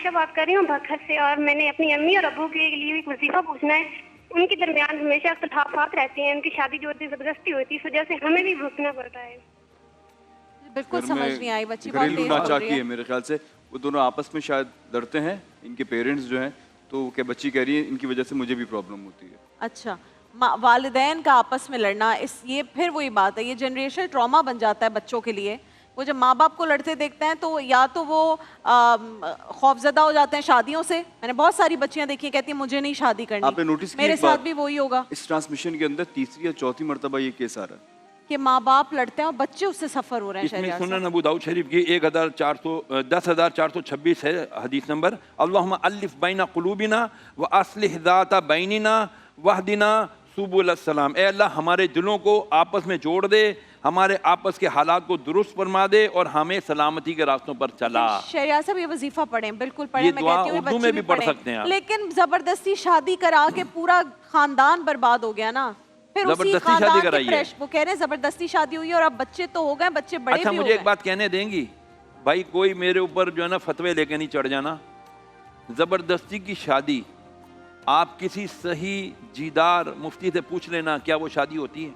عائشہ بات کر رہی ہوں بھکر سے، اور میں نے اپنی امی اور ابو کے لیے ایک وظیفہ پوچھنا ہے. ان کے درمیان ہمیشہ اختلافات رہتے ہیں، ان کی شادی جو ہوتی ہے زبردستی ہوتی ہے، اس وجہ سے ہمیں بھی بھگتنا پڑتا ہے. بالکل سمجھ نہیں آئی بچی، بہت گھریلو تیز بول ناچاکی رہی ہے میرے خیال سے. وہ دونوں آپس میں شاید لڑتے ہیں، ان کے پیرنٹس جو ہیں، تو کہ بچی کہہ رہی ہے ان کی وجہ سے مجھے بھی پرابلم ہوتی ہے. اچھا، والدین کا آپس میں لڑنا، یہ پھر وہی بات ہے، یہ جنریشن ٹراما بن جاتا ہے بچوں کے لیے. وہ جب ماں باپ کو لڑتے دیکھتے ہیں تو یا تو وہ خوفزدہ ہو جاتے ہیں شادیوں سے. میں نے بہت ساری بچیاں دیکھی ہیں کہتی ہیں مجھے نہیں شادی کرنی. آپ نے نوٹس کیا میرے ایک ساتھ بات، بھی وہی ہوگا اس ٹرانسمیشن کے اندر تیسری یا چوتھی مرتبہ یہ کیس آ رہا ہے کہ ماں باپ لڑتے ہیں اور بچے اس سے سفر ہو رہے ہیں. اس میں شہریار سنن صاحب ابو داؤد شریف کی 10,426 ہے حدیث نمبر. اللہم الف بین قلوبنا واصلح ذات بیننا واہدنا سبل السلام. اے اللہ ہمارے دلوں کو آپس میں جوڑ دے، ہمارے آپس کے حالات کو درست فرما دے اور ہمیں سلامتی کے راستوں پر چلا. شہریار صاحب یہ وظیفہ پڑھیں، بالکل پڑھیں. یہ میں دعا کہتی ہوں اردو بچے میں بھی پڑھ پڑھیں. سکتے ہیں آپ. لیکن زبردستی شادی کرا کے پورا خاندان برباد ہو گیا نا. پھر اسی زبردستی خاندان شادی کے کرائی ہے. وہ کہہ رہے ہیں زبردستی شادی ہوئی اور اب بچے تو ہو گئے، بچے بڑے اچھا بھی ہو مجھے ایک گئے. بات کہنے دیں گی بھائی، کوئی میرے اوپر جو ہے نا فتوے لے کے نہیں چڑھ جانا. زبردستی کی شادی آپ کسی صحیح جیدار مفتی سے پوچھ لینا کیا وہ شادی ہوتی ہے؟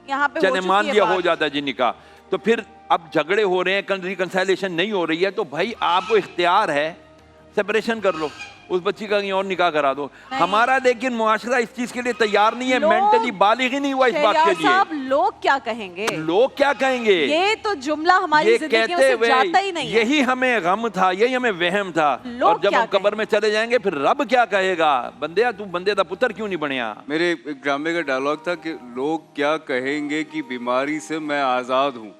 یہاں پہ چلے مان لیا ہو جاتا ہے جی نکاح، تو پھر اب جھگڑے ہو رہے ہیں، ریکنسائلیشن نہیں ہو رہی ہے، تو بھائی آپ کو اختیار ہے سپریشن کر لو، اس بچی کا کہیں اور نکاح کرا دو. ہمارا لیکن معاشرہ اس چیز کے لیے تیار نہیں ہے، مینٹلی بالغ ہی نہیں ہوا اس بات کے لیے. صاحب لوگ کیا کہیں گے؟ لوگ کیا کہیں گے؟ یہ تو جملہ ہماری یہ زندگیوں کہتے سے ہوئے جاتا ہی نہیں ہے. یہی ہمیں غم تھا، یہی ہمیں وہم تھا. اور جب ہم قبر میں چلے جائیں گے پھر رب کیا کہے گا، بندیا تو بندے دا پتر کیوں نہیں بنیا. میرے ایک ڈرامے کا ڈائلاگ تھا کہ لوگ کیا کہیں گے کہ بیماری سے میں آزاد ہوں.